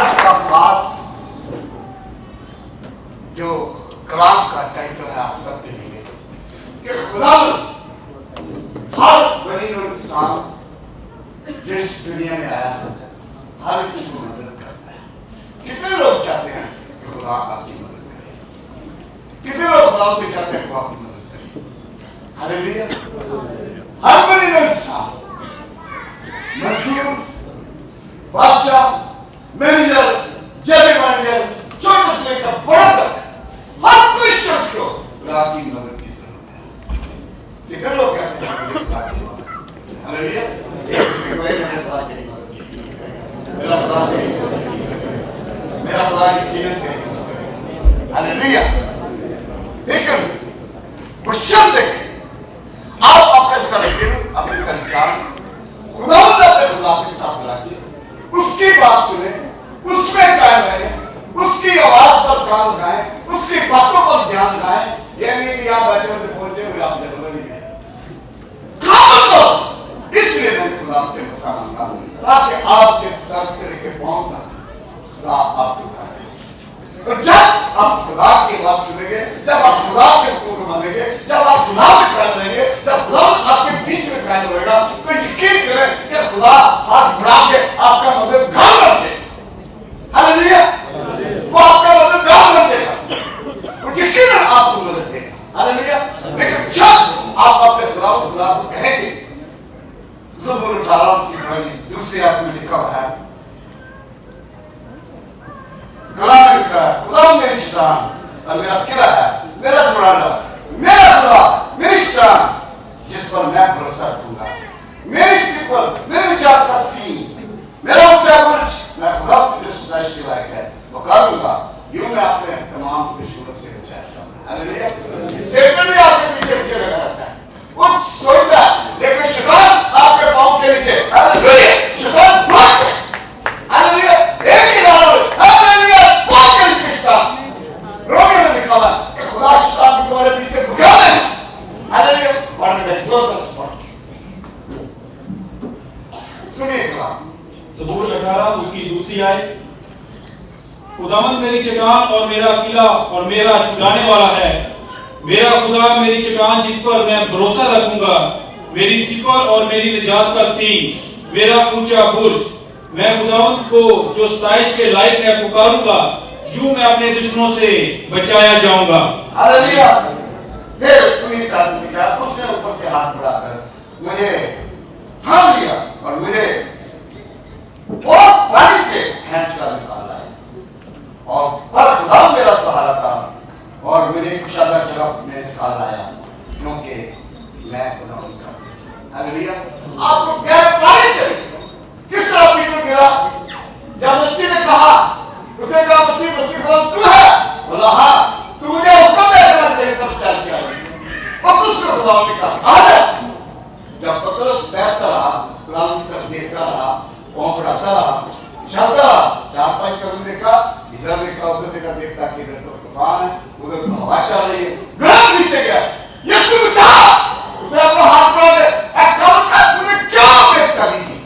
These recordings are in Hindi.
आज का खास जो कलाम का टाइटल है आप सबके लिए कि खुदा हर बनी इंसान जिस दुनिया में आया हर की मदद करता है। कितने लोग चाहते हैं कि खुदा आपकी मदद करे? कितने लोग खुदा से चाहते हैं कि आपकी मदद करे? हालेलुया। हर बनी इंसान मजदूर, बादशाह, मैनेजर, जनरल मैनेजर, छोटे से लेकर बड़ा तक हर कोई शख्स को खुदा की मदद की जरूरत है। कितने लोग कहते हैं मुझे खुदा की मदद की जरूरत है? हालेलुया। एक किसी को मुझे खुदा की मदद की, मेरा खुदा तेरी मदद की, मेरा खुदा यकीनन तेरी मदद करेगा। हालेलुया। लेकिन क्वेश्चन देखें, आप अपने सारे दिल, अपने सारे जान खुदा के साथ रखिए, उसकी बात सुने, उसमें कायम रहे, उसकी आवाज पर कान लगाएं, उसकी बातों पर ध्यान लगाएं। ये नहीं कि आप बैठे होते पहुंचे हुए आप जरूरी है तो इसलिए मैं खुदा से बसा मांगा ताकि आपके सर से लेकर पांव तक खुदा आपको करे। और जब आप खुदा की आवाज सुनेंगे, जब आप खुदा के हुक्म मानेंगे, जब आप खुदा में कायम रहेंगे, जब खुदा आपके बीच में कायम रहेगा, तो यकीन करें कि खुदा हाथ बढ़ा के आपका मददगार बन जाएगा। हालेलुया। वो आपका मददगार बन जाएगा और यकीनन आपको मदद देगा। हालेलुया। लेकिन जब आप अपने खुदा को कहेंगे, ज़बूर 18 दूसरे आयत में लिखा हुआ है, कलाम में लिखा है, खुदा मेरी शान और मेरा किला है, मेरा छुड़ाना, मेरा खुदा, मेरी शान जिस पर मैं भरोसा रखूंगा, मेरी सिफत, मेरी निजात का सीन, मेरा ऊंचा बुर्ज, मैं खुदा की जो सताइश के लायक है वो कर दूंगा। यूं मैं अपने तमाम दुश्मनों से बचाता हूं। हालेलुया। शैतान भी आपके पीछे पीछे लगा रहता है, वो सोचता है, लेकिन शैतान आपके पांव के नीचे। हालेलुया। शैतान भाग जाए। हालेलुया। एक ही नाम, हालेलुया, पांव के नीचे शैतान। रोमियो में लिखा हुआ है कि खुदा शैतान को तुम्हारे पीछे भगा देगा। हालेलुया। और मैं जोर से सपोर्ट सुनिए कलाम ज़बूर 18 उसकी दूसरी आयत, खुदावंद मेरी चट्टान और मेरा किला और मेरा छुड़ाने वाला है, मेरा खुदा मेरी चट्टान जिस पर मैं भरोसा रखूंगा, मेरी सिफर और मेरी निजात का सीन, मेरा ऊंचा बुर्ज, मैं खुदावंद को जो सताइश के लायक है पुकारूंगा, यूं मैं अपने दुश्मनों से बचाया जाऊंगा। हालेलुया। फिर पुलिस आदमी का उसने ऊपर से हाथ बढ़ाकर मुझे थाम लिया और मुझे बहुत पानी से खींचकर निकाला है और पर खुदा मेरा सहारा था और मुझे कुशादा जगह में निकाल लाया क्योंकि मैं खुदा उनका। हालेलुया। आपको गैर पानी से किस तरह पीटर गिरा? जब मसीह ने कहा, उसने कहा मसीह खुदा तू है? बोला हाँ। तू मुझे हुक्म देगा तेरी तरफ चल के आई। पतरस को खुदा ने कहा आ जा। जब पतरस बैठता रहा, खुदा की तरफ देखता रहा, पांव बढ़ाता रहा, चलता रहा, 4-5 कदम देखा, इधर देखा, उधर देखा, देखता कि इधर तो तूफान है, उधर तो हवा चल रही है, गड़ा नीचे गया। यीशु उठा, उसने अपना हाथ बढ़ा के तूने क्या बेइज्जती कर दी?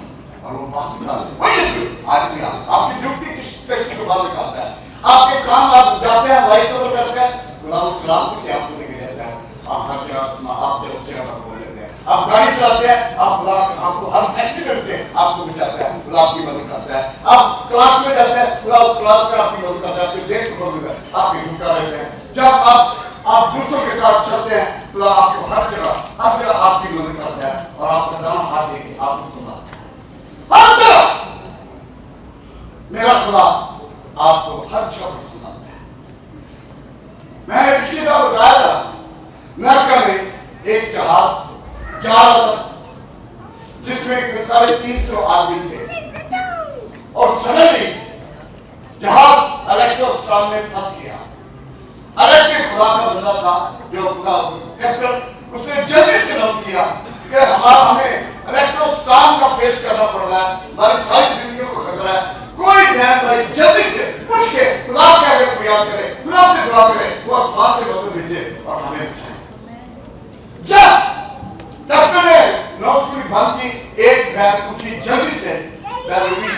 और वो बात निकाल दी। वो यीशु आदमी आपकी ड्यूटी किस व्यक्ति को बाहर निकालता है। आपके काम आप जाते हैं, हवाई सफर करते हैं, गुलाम सलामती से आपको लेके जाता है। आप हर जगह आप जब उस जगह पर बोल लेते हैं, आप गाड़ी चलाते हैं, आप खुदा आपको हर एक्सीडेंट से आपको बचाता है, खुदा आपकी मदद करता है। आप क्लास में जाते हैं, खुदा उस क्लास में आपकी मदद करता है, आपकी जेब को खोल देता है, आपकी गुस्सा रहते हैं। जब आप दूसरों के साथ चलते हैं, खुदा आपको हर जगह आपकी मदद करता है और आपका दाम हाथ देके आपको संभालता है। हर जगह मेरा खुदा आपको हर जगह संभालता है। मैंने पिछली बार बताया था, अमेरिका में एक जहाज जा रहा था जिसमें 350 आदमी थे और सडनली जहाज इलेक्ट्रोस्ट्राम में फंस गया। इलेक्ट्रिक खुदा का बंदा था जो खुदा कैप्टन, उसने जल्दी से अनाउंस किया कि हमें इलेक्ट्रोस्ट्राम का फेस करना पड़ रहा है, हमारी सारी जिंदगी को खतरा है। कोई ध्यान भाई जल्दी से उठ के खुदा के आगे फरियाद करे, खुदा से दुआ करे, वो आसमान से मदद भेजे और हमें बचाए। जब डॉक्टर ने नौकरी बंद की, एक बैग उठी जल्दी से बैग उठी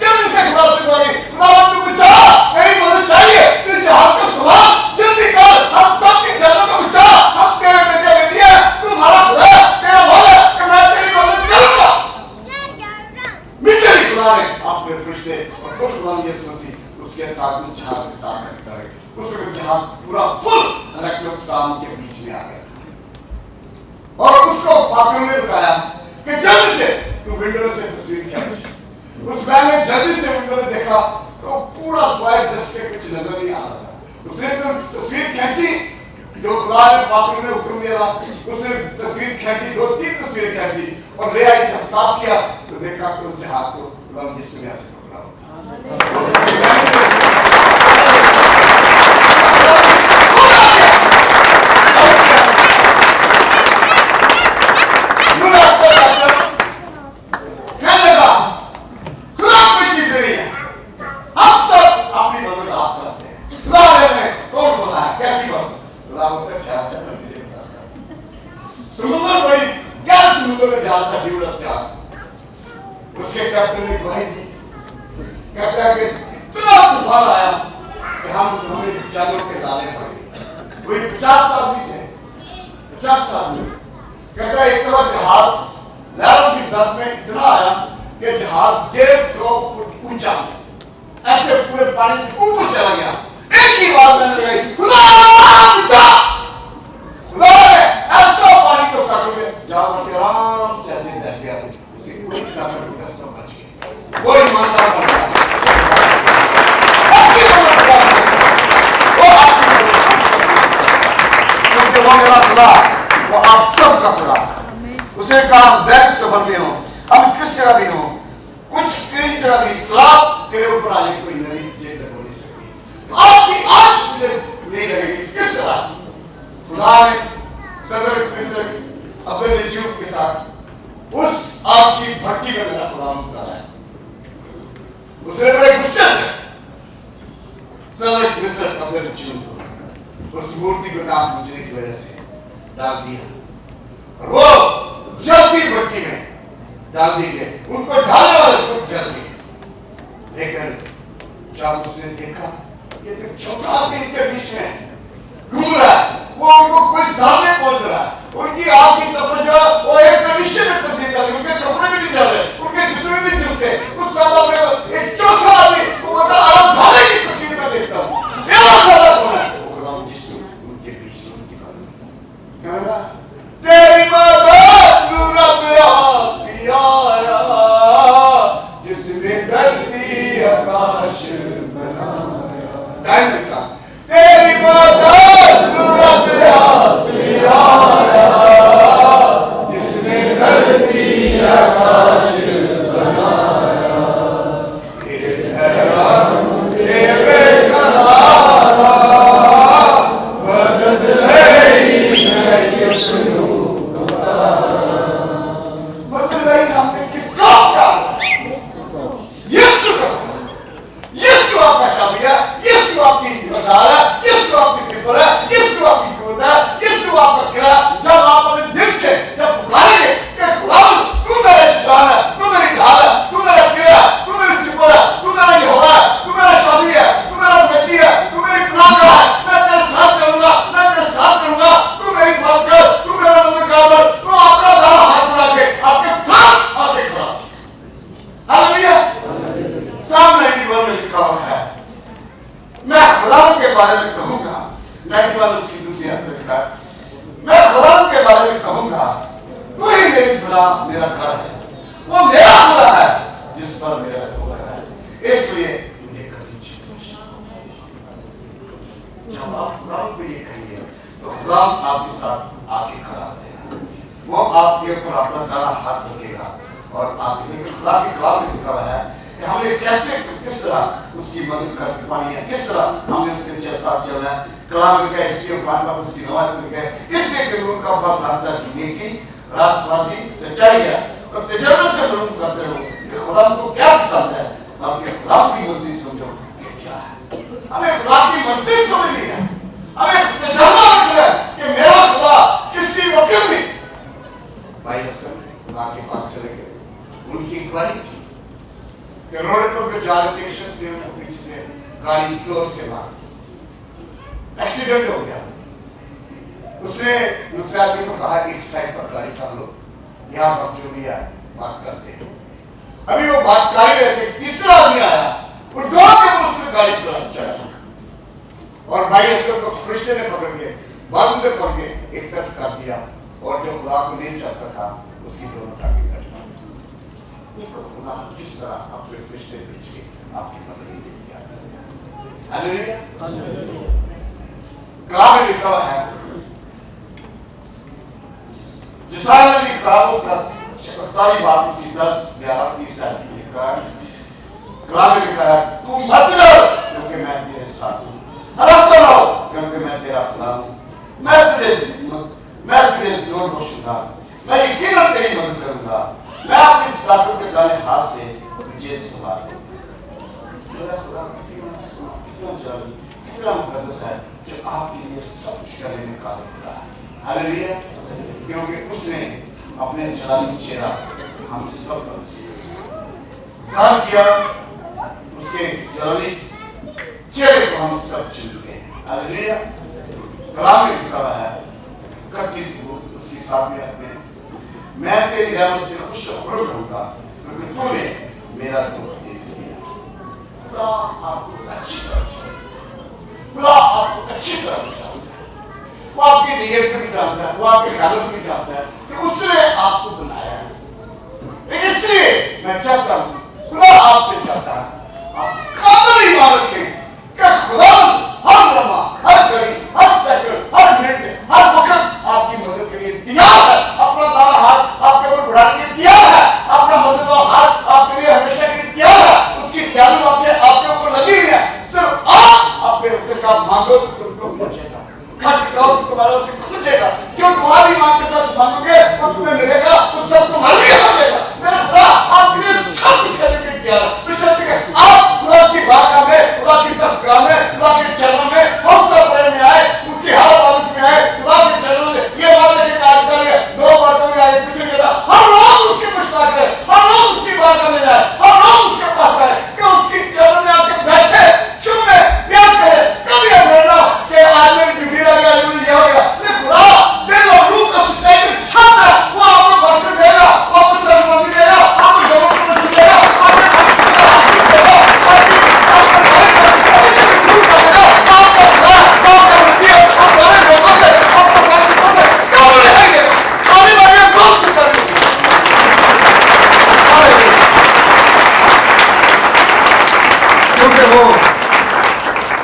जल्दी से खिलाफ से कोई खुदावन तू बचा, नहीं मदद चाहिए, तेरे जहाज का सवाल जल्दी कर, हम सबकी जानों को बचा, हम तेरे बेटे बेटियां, तू हमारा खुदा है, तेरा वाला कि मैं तेरी मदद करूंगा। मिचेल खुदा ने अपने फरिश्ते और खुद खुदा यीशु मसीह उसके साथ में जहाज के साथ करे, उसका जहाज पूरा फुल रक्तस्राव के बीच में आ गया और उसको पात्र ने बताया कि जल्दी से तू विंडो से तस्वीर खींच। उस मैन ने जल्दी से विंडो में देखा तो पूरा स्लाइड डिस्क के कुछ नजर नहीं आ रहा था। उसने तो तस्वीर खींची जो खुदा ने पात्र ने हुक्म दिया, उसने तस्वीर खींची, 2-3 तस्वीरें खींची और ले आई। जब साफ किया तो देखा कि उस जहाज को खुदा यीशु ने ऐसे पकड़ा। समुद्र बड़ी गहरा समुद्र में जहाज था, ड्यूडस जहाज। उसके कैप्टन ने गवाही दी, कहता है कि इतना तूफान आया कि हमें जानवर के लाले पड़े। कोई 50 आदमी थे, 50 आदमी। कहता है एक तरह जहाज लहरों की जद में इतना आया कि जहाज 150 फुट ऊंचा ऐसे पूरे पानी से ऊपर चला गया। एक ही बात मैंने लगाई, खुदा बचा, खुदा ने ऐसा पानी को सागर में जानवर के आराम से ऐसे बैठ गया, उसी पूरी सागर में सब बच गए। कोई मानता नहीं ऐसी मदद वो आपकी क्योंकि वो मेरा खुदा, वो आप सब का खुदा। उसे कहा बैठ सफर में हो, हम किस जगह भी हो, कुछ कई जगह भी सलाब तेरे ऊपर आने कोई नई जेद हो नहीं सकती। आपकी आज मुझे नहीं लगेगी। किस तरह खुदा ने सदर मिस्र अपने निजूब के साथ उस आपकी भट्टी में मेरा खुदा उतारा है। उसे बड़े गुस्से से सदर मिस्र अपने निजूब उस मूर्ति को नाम पूजने की वजह से डाल दिया और वो जलती भट्टी में डाल दी गई। उनको ढालने वाले खुद जल गए। लेकिन जब उसने देखा ये तो छोटा आदमी इनके बीच में घूम रहा है, वो उनको कोई सामने पहुंच रहा है, उनकी आग की तपश जो वो एक ट्रेडिशन में तब्दील कर, उनके कपड़े भी नहीं जल रहे, उनके जिस्म भी जल से उस साला में एक चौथा आदमी वो बड़ा आराम भाले की तस्वीर में देखता हूँ। ये वाला कौन है? वो खुदा यीशु उनके बीच में उनकी बात कह रहा तेरी मदद रब आया जिसने धरती आकाश बनाया। टाइम के साथ तेरी मदद रब आया जिसने धरती आकाश बनाया। तेरे ठहराव तेरे करारा मदद नहीं मैं सुनूं हमने किसको यीशु को, यीशु आपका शामिया, यीशु आपकी डाला, यीशु आपकी सिफर है, यीशु आपकी कूद है, यीशु आपका किला। जब आप अपने दिल से जब पुकारेंगे कि खुदा तू मेरा शान है, तू मेरी ढाल है, तू मेरा किला है, तू मेरी सिफर है, तू मेरा यहोवा है, तू मेरा शादी है, तू मेरा बच्ची है, तू मेरी गुनाहगार है, मैं तेरे साथ चलूंगा, मैं तेरे साथ करूंगा, तू मेरी हिफाजत कर, तू मेरा मददगार, तू अपना दावा हाथ बढ़ा के आपके साथ आके खड़ा। हालेलुया। सामने की वर्ड में लिखा हुआ है, मैं खुदा के बारे में कहूंगा, 91 उसकी दूसरी आयत में लिखा है, मैं खुदा के बारे में कहूंगा तू ही मेरी खुदा मेरा घर है, वो मेरा खुदा है जिस पर मेरा धोखा है, इसलिए मुझे कभी चिंता। जब आप खुदा को ये कहिए तो खुदा आपके साथ आके खड़ा रहेगा, वो आपके ऊपर अपना दाना हाथ रखेगा और आपके खुदा के कलाम में लिखा हुआ है कि हमें कैसे किस तरह उसकी मदद कर पानी है, किस तरह हमें उसके साथ चलना है। कलाम में क्या इसी उपाय पर उसकी नवाज में लिखा है, इससे कानून का फल प्राप्त करने की राष्ट्रवादी सच्चाई है और तजर्बे से मालूम करते रहो कि खुदा को क्या पसंद है, आपके खुदा की मर्जी समझो कि क्या है। हमें खुदा की मर्जी समझनी है, हमें तजर्बा रखना है कि मेरा खुदा किसी वक्त भी। भाई हसन खुदा के पास चले गए, उनकी गवाही थी कि रोड पर जा रहे थे, शख्स ने उनको पीछे से गाड़ी जोर से मार, एक्सीडेंट हो गया। उसने दूसरे आदमी को कहा कि एक साइड पर गाड़ी कर लो, यहाँ पर जो भी है बात करते हैं। अभी वो बात कर रहे थे, तीसरा आदमी आया, वो दौड़ के उसने गाड़ी चढ़ा और भाई असर को फरिश्ते ने पकड़ के बाजू से पकड़ के एक तरफ कर दिया और जो खुदा को नहीं चाहता था उसकी दोनों टांगें कट गई। देखो खुदा किस तरह अपने फरिश्ते भेज के आपकी मदद करती है। हालेलुया। कलाम में लिखा हुआ है, जिसाया की किताब उसका 47 बाब उसकी 10, 11, 30 आदि लिखा है। कलाम में लिखा है, तू मत डर क्योंकि मैं तेरे साथ हूँ, हरस न हो क्योंकि मैं तेरा खुदा हूँ, मैं तुझे जोर बख्शूंगा, मैं यकीनन तेरी मदद करूंगा, मैं अपनी ताकत के दाहिने हाथ से तुझे संभाल लूंगा। मेरा खुदा कितना जालिम, कितना मुकद्दस है जो आपके लिए सब कुछ करने में काबिल खुदा है। हालेलुया। क्योंकि उसने अपने जलाली चेहरा हम सब पर ज़ाहिर किया, उसके जलाली चेहरे को हम सब चुन चुके हैं। हालेलुया। कलाम में लिखा हुआ है 31 उसकी 7वें आयत में, मैं तेरी रहमत से खुश खुर्म रहूंगा क्योंकि तूने मेरा दुख देख लिया। खुदा आपको अच्छी तरह जानता है, खुदा आपको अच्छी तरह जानता है, वो आपकी नीयत को भी जानता है, वो आपके ख्यालों को भी जानता है कि उसने आपको बनाया है। इसलिए मैं चाहता हूँ, खुदा आपसे चाहता है आप काबिल ईमान रखें कि खुदा हर लम्हा, हर घड़ी, हर सेकंड, हर मिनट में, हर वक्त आपकी मदद के लिए तैयार है। अपना दाहिना हाथ आपके ऊपर बढ़ाने के लिए तैयार है, अपना मदद का हाथ आपके लिए हमेशा के लिए तैयार है। उसकी ख्याल आपके ऊपर लगी हुई है। सिर्फ आप अपने उससे काम मांगो तो तुमको मिल जाएगा, तुम्हारा से खुलेगा। क्यों तुम्हारी मांग के साथ मांगोगे वो तुम्हें मिलेगा, वो सब तुम्हारे लिए हो जाएगा। मेरा खुदा आपके लिए सब कुछ करने के लिए तैयार है। आप खुदा की बारगाह में, खुदा की दरगाह में, खुदा के चरणों में हम सब प्रेम में आए, उसकी हर बात में आए, खुदा के चरणों में ये बात लेके आज करेंगे, 2 बातों में आए, कुछ नहीं था। हर रोज उसकी मुश्ताक है, हर रोज उसकी बारगाह में जाए, हर रोज उसके पास आए कि उसकी चरणों में आके बैठे, चुमे, प्यार करे। कभी यह बोलना कि आज मेरी ड्यूटी लग गया, ये हो गया। खुदा दिल और रूह का सच्चाई में छत है, वो आपको बरकत देगा, वो आपको सर्वमंदी देगा, आपको लोगों को मदद देगा, क्योंकि वो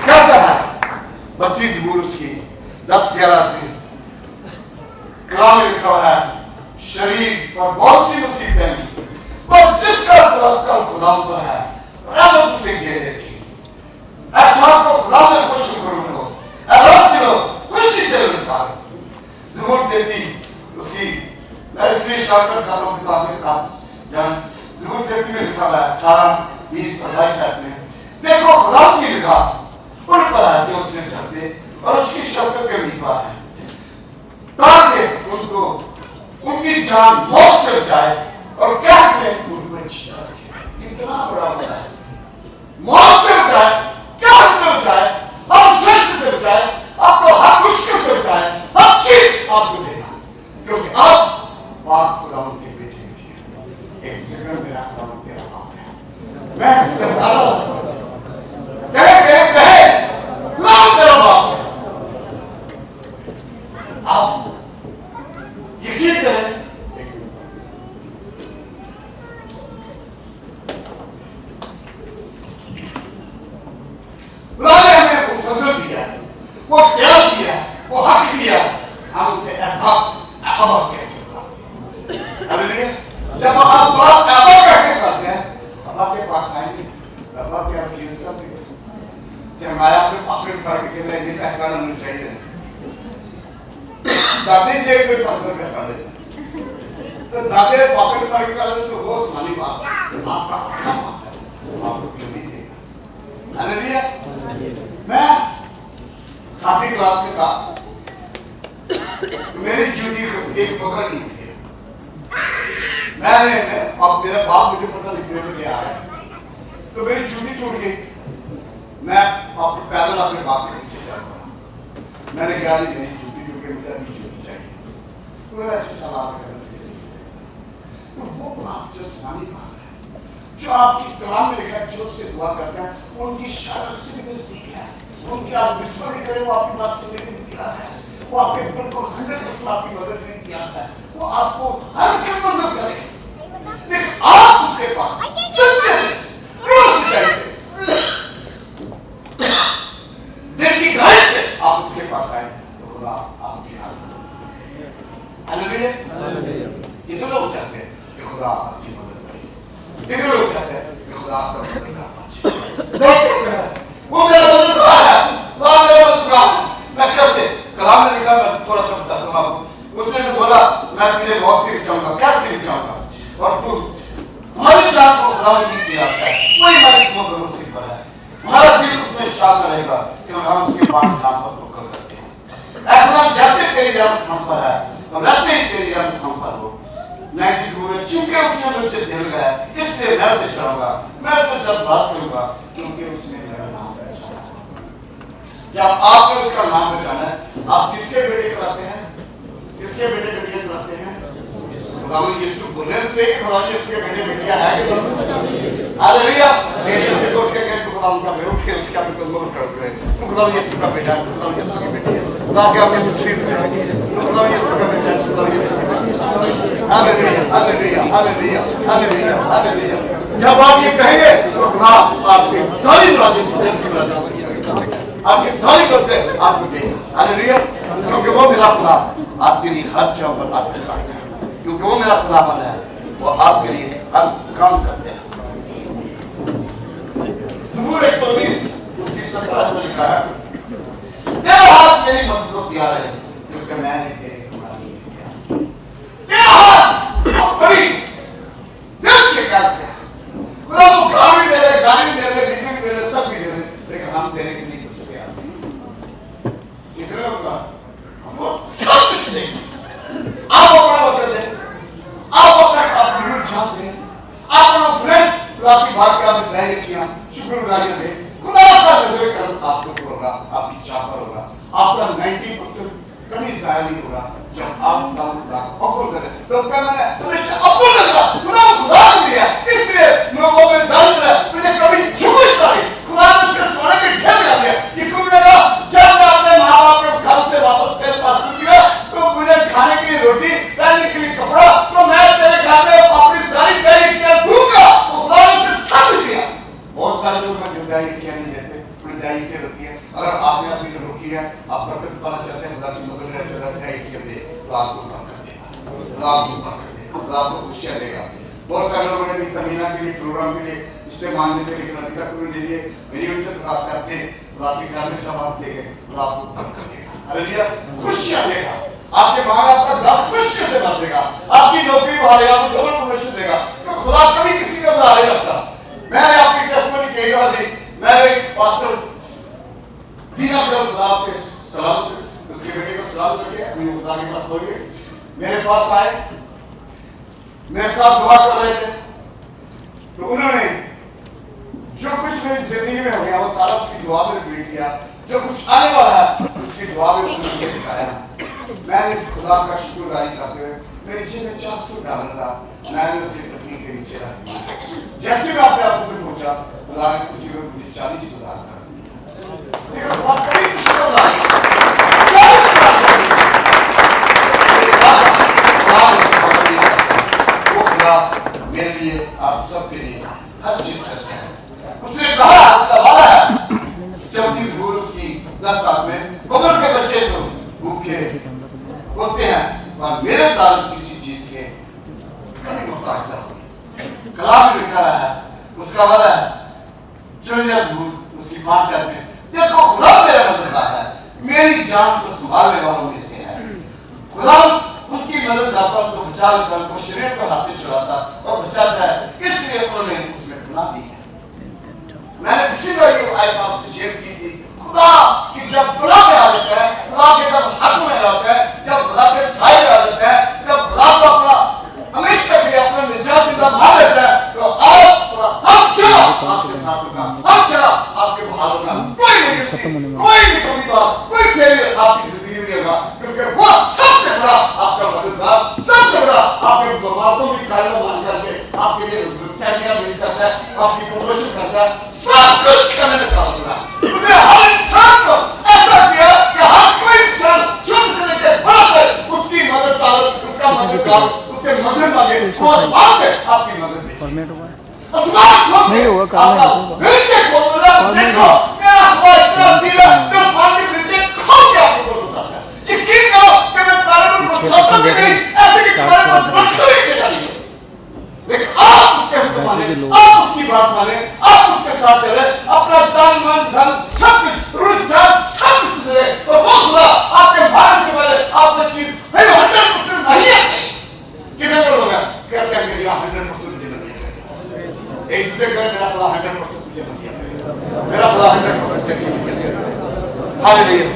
क्या कहा 32 बूर उसकी 10-11 में कलाम में लिखा हुआ है, शरीर पर बहुत सी मुसीबतें हैं पर जिसका तवक्कुल खुदा पर है रहमत उसे घेरे रखी। ऐसा को खुदा में खुश करो, अरस करो, खुशी से निकालो। ज़बूर 33 उसकी मैं इसलिए शामिल कर रहा हूँ किताब के काम जान। ज़बूर 33 में लिखा हुआ है 18, 20, 22 में, देखो खुदा की निगाह उन पर है जो उससे डरते और उसकी शफ़क़त के उम्मीदवार हैं, ताकि उनको उनकी जान मौत से बचाए और क्या करें उनको जिंदा रखे। कितना बड़ा होता है, मौत से बचाए, क्या से बचाए, हर सृष्टि से बचाए, आपको हर मुश्किल से बचाए, हर चीज आपको देगा क्योंकि आप पाक खुदा के बेटे हैं। एक जगह मेरा खुदा तेरा बाप है, मैं तेरा बाप हूं, कहे खुदा तेरा बाप है। आप यकीन करें, खुदा ने हमें वो फजल दिया, वो प्यार दिया, वो हक दिया, हम उसे अब्बा कहते हैं। हालेलुया। जब आप बात अब्बा कहते करते हैं, अब्बा के पास आएंगे, अब्बा के आप यूज करते हैं। जब माया अपने पॉकेट पकड़ के कहते हैं ये पहचान होनी चाहिए, दादी जी कोई 500 रुपया कर ले तो दादे पॉकेट पकड़ के कर ले तो वो साली बात आपका काम है, आपको क्यों नहीं देगा। हालेलुया। मैं 7वीं क्लास में था, मेरी ड्यूटी को एक पकड़ नहीं किया। मैंने अब मेरा बाप मुझे पता लिखने में क्या आया, तो मेरी जूती टूट गई। मैं पैदल अपने बाप के पीछे चल पड़ा। मैंने कहा जी मेरी जूती टूट गई, मुझे अभी जूती चाहिए। तो मैंने अच्छा चला तो वो बाप जो सानी बाप है, जो आपकी कलाम में लिखा है, जो उससे दुआ करते हैं उनकी शायद से भी नजदीक है। उनकी आप विस्मरण करें, वो आपकी बात सुनने के लिए तैयार है। वो आपके बिल्कुल 100% आपकी मदद के लिए तैयार है। वो आपको हर किस मदद करे, लेकिन आप उसके पास सच्चे रोज दिल की गहराई से आप उसके पास आए तो खुदा आपकी हालेलुया। कितने लोग चाहते हैं कि खुदा आपकी मदद करे? कितने लोग चाहते हैं कि खुदा आपका मदद करे? वो मेरा मदद करा है, खुदा मेरा मदद करा है। मैं कैसे कलाम में लिखा, मैं थोड़ा सा बताता हूँ आपको। उसने जो बोला मैं तुझे बहुत सीख जाऊंगा, क्या सीख जाऊंगा, और तू हमारी जान को खुदा ने दी है, वही हमारी को सीख रहा है। हमारा दिल उसमें शांत रहेगा क्योंकि हम उसके पास नाम पर मुकर करते हैं। ऐसा जैसे तेरी रहमत हम पर है वैसे ही तेरी रहमत हम पर हो। मैं चूंकि उसने मुझसे दिल गया, इसलिए मैं उसे चढ़ूंगा, मैं उससे सरफराज करूंगा क्योंकि उसने मेरा नाम पहचाना। जब आपने उसका नाम पहचाना है, आप किसके बेटे कराते हैं? किसके बेटे बेटियां कराते हैं? खुदावंद यीशु बुलंद से खुदावंद यीशु के बेटे बेटियां हैं कि नहीं? हालेलुया। मेरे से उठ के गए तो खुदावंद का बेटा उठ के अपने कदमों पर खड़े हुए, तो खुदावंद यीशु का बेटा, खुदावंद यीशु की बेटी है, खुदा के अपने सुशील तो खुदावंद यीशु का बेटा, खुदावंद यीशु की बेटी है। Hallelujah hallelujah hallelujah hallelujah hallelujah. जब आप ये कहेंगे तो खुदा आपकी सारी मुरादें पूरी करेगा, आपकी सारी बातें आपको देगा। हालेलुया। क्योंकि वो मेरा खुदा आपके लिए हर जगह पर आपके साथ है, क्योंकि वो मेरा खुदा बना है, वो आपके लिए हर काम करते हैं। ज़बूर 119 उसकी 17 में लिखा है, तेरा हाथ मेरी मदद को तैयार है क्योंकि मैंने तेरी बुराई नहीं किया। तेरा हाथ बड़ी दिल से कहते हैं, खुदा वो काम भी दे दे, गाली भी दे दे, बिजली भी दे दे, सब भी दे दे, लेकिन हम तेरे के लिए कुछ तैयार नहीं। इतना होगा हम सब कुछ से आप अपना वक्त दें, आप अपना अपनी जान दें, आप अपना फ्रेंड्स आपकी बात का आपने तय किया, शुक्रगुजारियां दें। खुदा का नजर करम आपके ऊपर होगा, आपकी चाह पर होगा, आपका 90% कभी जाया नहीं होगा। जब आप नाम खुदा अब्बुल करें तो मैं हमेशा अब्बुल करता खुदा खुदा दिया, इसलिए मैं वो में दर्द है, मुझे कभी झुमिश नहीं। खुदा ने उसके सोने के ढेर लगा दिया कि कुछ लगा। जब मैं अपने माँ बाप के घर से वापस तेरे पास गया तो मुझे खाने के लिए रोटी, पहनने के लिए कपड़ा, तो मैं तेरे घर में अपनी सारी तैयारी किया दूंगा। खुदा ने उसे सब दिया। बहुत सारे लोग हैं जो दाई किया नहीं देते, उन्हें दाई के रोकी है। अगर आपने अपनी रोकी है, आप बरकत पाना चाहते हैं, खुदा की मदद लेना चाहते हैं, दाई के दे तो आपको बरकत देगा, खुदा आपको बरकत देगा, खुदा आपको खुशियां देगा। बहुत सारे लोगों ने भी तमीना के लिए, प्रोग्राम के लिए इससे मांगने के, लेकिन अभी तक उन्होंने लिए मेरी वजह से थोड़ा सा आपके खुदा के घर में जब आप देंगे खुदा आपको बरकत देगा। हालेलुया। खुशियां देगा, आपके माँ बाप का घर खुशियों से भर देगा, आपकी नौकरी बढ़ाएगा, आपको डबल प्रमोशन देगा। तो खुदा कभी किसी का बुरा नहीं रखता। मैं आपकी टेस्टमनी कह रहा थी, मैं एक पास्टर दीना का खुदा से सलाम, उसके बेटे को सलाम करके अपनी खुदा के पास पहुंच गए। मेरे पास आए, मेरे साथ दुआ कर रहे थे, तो उन्होंने जो कुछ मेरी जिंदगी में हो गया वो सारा उसकी दुआ में रिपीट किया। जो कुछ आने वाला है उसकी दुआ में उसने मुझे दिखाया। मैंने खुदा का शुक्रगुजारी करते हुए मेरी जेब में 400 डॉलर था, मैंने उसे तकलीफ के नीचे रख दिया। जैसे मैं अपने आप से पहुंचा, खुदा ने उसी में मुझे 40,000 कर दिया। लेकिन बहुत बड़ी शुक्रगुजारी, 40,000 वो खुदा मेरे लिए, आप सबके लिए हर चीज करते हैं। उसने कहा, उसका वादा है, 34 ज़बूर उसकी 10 साल में, कब्र के बच्चे तो भूखे होते हैं और मेरे ताल्लुक किसी चीज के कभी मुहताज नहीं। कलाम में लिखा है, उसका वादा है, 54 ज़बूर उसकी 5 आयत में, देखो खुदा मेरा मददगार है, मेरी जान को संभालने वालों में से है। खुदा उनकी मदद करता, उनको बचा लेता, उनको शरीर को हाथ से छुड़ाता और बचाता है, इसलिए उन्होंने उसमें गुनाह दी है। मैंने पिछली बार ये आयत आपसे शेयर की थी, खुदा की जब गुनाह में आ जाता है, खुदा के जब हाथ में आता है, जब खुदा के साए में आ जाता है, जब खुदा को अपना हमेशा के लिए अपना निजात दिला मान लेता है, तो आप हम चलो आपके साथ होगा, हर जगह आपके बहाल होगा, कोई नहीं कमी बात, कोई फेलियर आपकी जिंदगी में नहीं होगा, क्योंकि वो सबसे बड़ा आपका मददगार, सबसे बड़ा आपके गुमातों की कायदा मान करके आपके लिए सैनिया भेज करता है, आपकी प्रमोशन करता है, सब कुछ करने में काम करता है। उसने हर इंसान को ऐसा किया कि हर कोई इंसान छोटे से लेकर बड़ा तक उसकी मदद का, उसका मददगार, उससे मदद मांगे, वो आसमान से आपकी मदद भेजे। आसमान नहीं होगा, काम नहीं होगा। नीचे खोल रहा, देखो मेरा खुदा इतना सीधा, मैं आसमान के नीचे खोल के आपको बोल सकता है। यकीन करो कि मैं पैरों को सोचता भी नहीं, ऐसे कि पैरों को स्पर्श भी नहीं करेंगे। लेकिन आप उसके हुक्म माने, आप उसकी बात माने, आप उसके साथ चले, अपना तन मन धन सब कुछ रुझान सब कुछ दे, और वो खुदा आपके मारने से पहले आपने चीज 100% नहीं आती। कितने लोग हो गए कहते हैं कि 100% मुझे नहीं है। एक दूसरे को मेरा खुदा 100% मुझे नहीं है, मेरा खुदा 100% मुझे नहीं है। हालेलुया।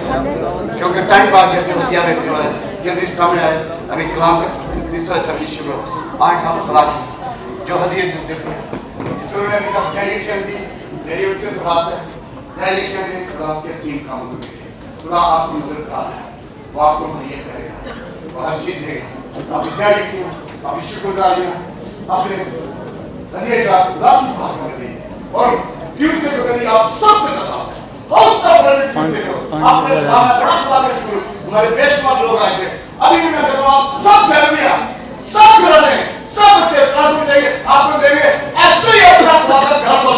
क्योंकि टाइम बात जैसे हदिया रखने वाले जल्दी सामने आए, अभी कलाम का तीसरा सर्विस शुरू आज हम खुदा की जो हदिया देते हैं, जिन्होंने इनका न्याय कर दी, मेरी उनसे दराज है, न्याय करने खुदा के सीम काम होंगे, खुदा आपकी मदद कर रहा है, वो आपको मुहैया करेगा, वो हर चीज देगा। आप न्याय किया, आप शुक्रगुजारियां, अपने हदिया जात खुदा की बात कर रहे हैं, और ट्यूसडे को कभी आप सबसे दराज है, और सब बड़े ट्यूसडे को आपने बड़ा खुदा का शुरू, हमारे बेशुमार लोग आए थे, अभी भी मैं कहता हूँ आप सब फैमिलियां, सब घराने, सब बच्चे क्लास में जाइए, आपको देंगे ऐसे ही अपना खुदा का घर खोल